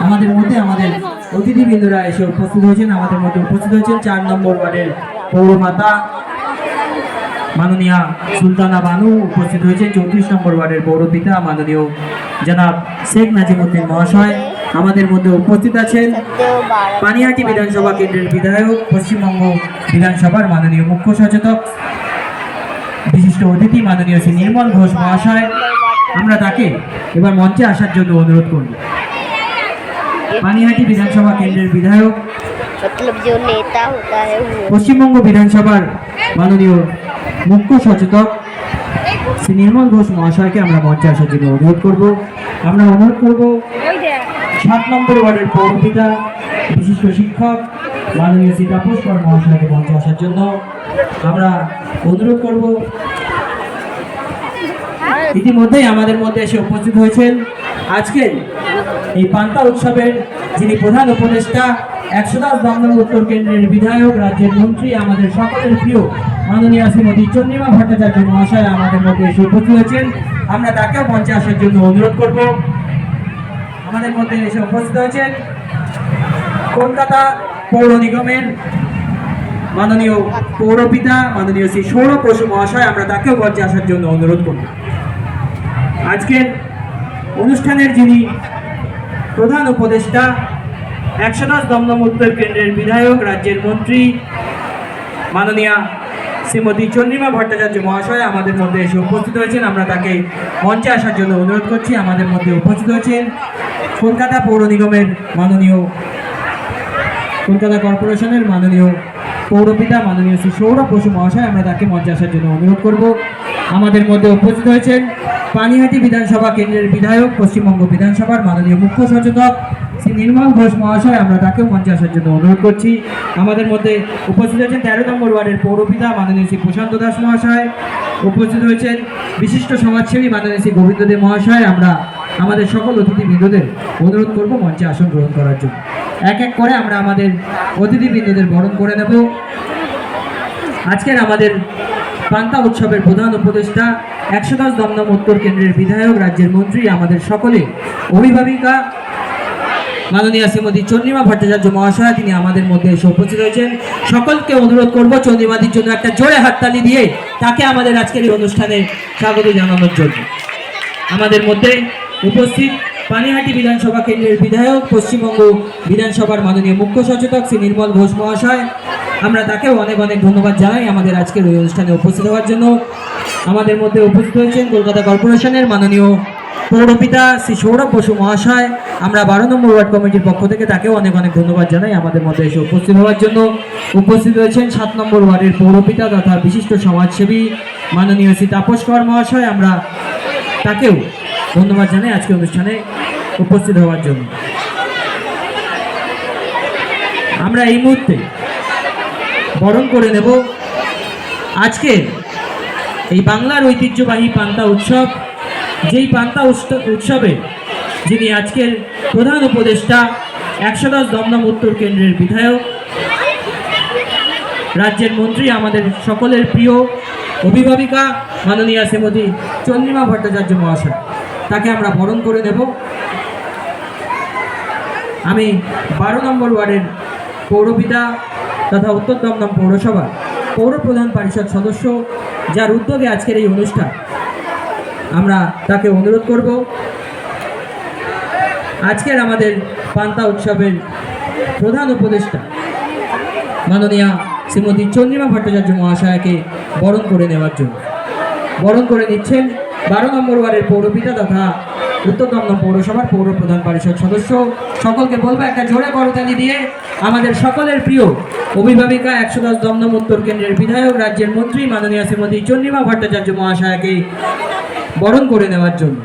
আমাদের মধ্যে আমাদের অতিথিবৃন্দরা এসে উপস্থিত হয়েছেন। আমাদের মধ্যে উপস্থিত হয়েছেন 4 নম্বর ওয়ার্ডের পৌরমাতা মাননীয়া সুলতানা বানু, উপস্থিত হয়েছেন 34 নম্বর ওয়ার্ডের পৌরপিতা মাননীয় জনাব শেখ নাজিমুদ্দিন মহাশয়। আমাদের মধ্যে উপস্থিত আছেন পানিহাটি বিধানসভা কেন্দ্রের বিধায়ক, পশ্চিমবঙ্গ বিধানসভার মাননীয় মুখ্য সচেতক, বিশিষ্ট অতিথি মাননীয় শ্রী নির্মল ঘোষ মহাশয়। আমরা তাকে এবার মঞ্চে আসার জন্য অনুরোধ করব। পানিহাটি বিধানসভা কেন্দ্রের বিধায়ক, পশ্চিমবঙ্গ বিধানসভার মাননীয় মুখ্য সচেতক শ্রী নির্মল ঘোষ মহাশয়কে আমরা মঞ্চে আসার জন্য অনুরোধ করব। আমরা অনুরোধ করব 7 নম্বর ওয়ার্ডের পৌরপিতা, বিশিষ্ট শিক্ষক মাননীয় শ্রী তাপস কর মহাশয়কে মঞ্চে আসার জন্য আমরা অনুরোধ করব। ইতিমধ্যেই আমাদের মধ্যে এসে উপস্থিত হয়েছেন আজকের এই পান্তা উৎসবের যিনি প্রধান উপদেষ্টা, 110 দমদম উত্তর কেন্দ্রের বিধায়ক, রাজ্যের মন্ত্রী, আমাদের সকলের প্রিয় মাননীয়া শ্রীমতী চন্দ্রিমা ভট্টাচার্য মহাশয় আমাদের মধ্যে এসে উপস্থিত হয়েছেন। আমরা তাকেও মঞ্চে আসার জন্য অনুরোধ করব। আমাদের মধ্যে এসে উপস্থিত হয়েছেন কলকাতা পৌর নিগমের মাননীয় পৌরপিতা মাননীয় শ্রী সৌরভ বসু মহাশয়। আমরা তাকেও মঞ্চে আসার জন্য অনুরোধ করব। আজকের অনুষ্ঠানের যিনি প্রধান উপদেষ্টা, 110 দমদম উত্তর কেন্দ্রের বিধায়ক, রাজ্যের মন্ত্রী মাননীয়া শ্রীমতী চন্দ্রিমা ভট্টাচার্য মহাশয় আমাদের মধ্যে এসে উপস্থিত হয়েছেন। আমরা তাকে মঞ্চে আসার জন্য অনুরোধ করছি। আমাদের মধ্যে উপস্থিত হয়েছেন কলকাতা পৌর নিগমের মাননীয়, কলকাতা কর্পোরেশনের মাননীয় পৌরপিতা মাননীয় শ্রী সৌরভ বসু মহাশয়। আমরা তাকে মঞ্চে আসার জন্য অনুরোধ করব। আমাদের মধ্যে উপস্থিত হয়েছেন পানিহাটি বিধানসভা কেন্দ্রের বিধায়ক, পশ্চিমবঙ্গ বিধানসভার মাননীয় মুখ্য সচেতক শ্রী নির্মল ঘোষ মহাশয়। আমরা তাকেও মঞ্চে আসার জন্য অনুরোধ করছি। আমাদের মধ্যে উপস্থিত হয়েছেন 13 নম্বর ওয়ার্ডের পৌরপিতা মাননীয় শ্রী প্রশান্ত দাস মহাশয়। উপস্থিত হয়েছেন বিশিষ্ট সমাজসেবী মাননীয় শ্রী গোবিন্দ দে মহাশয়। আমরা আমাদের সকল অতিথিবৃন্দদের অনুরোধ করব মঞ্চে আসন গ্রহণ করার জন্য। এক এক করে আমরা আমাদের অতিথিবৃন্দদের বরণ করে নেব। আজকের আমাদের পান্তা উৎসবের প্রধান উপদেষ্টা, 110 দমদম উত্তর কেন্দ্রের বিধায়ক, রাজ্যের মন্ত্রী, আমাদের সকলে অভিভাবিকা মাননীয়া শ্রীমতী চন্দ্রিমা ভট্টাচার্য মহাশয়, তিনি আমাদের মধ্যে এসে উপস্থিত হয়েছেন। সকলকে অনুরোধ করব চন্দ্রিমাদির জন্য একটা জোরে হাততালি দিয়ে তাকে আমাদের আজকের এই অনুষ্ঠানে স্বাগত জানানোর জন্য। আমাদের মধ্যে উপস্থিত পানিহাটি বিধানসভা কেন্দ্রের বিধায়ক, পশ্চিমবঙ্গ বিধানসভার মাননীয় মুখ্য সচেতক শ্রী নির্মল ঘোষ মহাশয়। আমরা তাকেও অনেক অনেক ধন্যবাদ জানাই আমাদের আজকের ওই অনুষ্ঠানে উপস্থিত হওয়ার জন্য। আমাদের মধ্যে উপস্থিত হয়েছেন কলকাতা কর্পোরেশনের মাননীয় পৌরপিতা শ্রী সৌরভ বসু মহাশয়। আমরা 12 নম্বর ওয়ার্ড কমিটির পক্ষ থেকে তাকেও অনেক অনেক ধন্যবাদ জানাই আমাদের মধ্যে এসে উপস্থিত হওয়ার জন্য। উপস্থিত হয়েছেন 7 নম্বর ওয়ার্ডের পৌরপিতা তথা বিশিষ্ট সমাজসেবী মাননীয় শ্রী তাপস কর মহাশয়। আমরা তাকেও ধন্যবাদ জানাই আজকে অনুষ্ঠানে উপস্থিত হওয়ার জন্য। আমরা এই মুহূর্তে বরণ করে নেব আজকে এই বাংলার ঐতিহ্যবাহী পান্তা উৎসব, যেই পান্তা উৎসবে যিনি আজকের প্রধান উপদেষ্টা, 110 দমদম উত্তর কেন্দ্রের বিধায়ক, রাজ্যের মন্ত্রী, আমাদের সকলের প্রিয় অভিভাবিকা মাননীয়া শ্রীমতী চন্দ্রিমা ভট্টাচার্য মহাশয়, তাকে আমরা বরণ করে নেব। আমি 12 নম্বর ওয়ার্ডের পৌরপিতা তথা উত্তর দমদম পৌরসভা পৌর প্রধান পরিষদ সদস্য, যার উদ্যোগে আজকের এই অনুষ্ঠান, আমরা তাকে অনুরোধ করব আজকের আমাদের পান্তা উৎসবের প্রধান উপদেষ্টা মাননীয়া শ্রীমতী চন্দ্রিমা ভট্টাচার্য মহাশয়কে বরণ করে নেওয়ার জন্য। বরণ করে নিচ্ছেন 12 নম্বর ওয়ার্ডের পৌরপিতা তথা উত্তর দমদম পৌরসভার পৌর প্রধান পরিষদ সদস্য। সকলকে বলবো একটা জোরে করতালি দিয়ে আমাদের সকলের প্রিয় অভিভাবিকা, 110 দমদম উত্তর কেন্দ্রের বিধায়ক, রাজ্যের মন্ত্রী মাননীয়া শ্রীমতী চন্দ্রিমা ভট্টাচার্য মহাশয়কে বরণ করে নেওয়ার জন্য।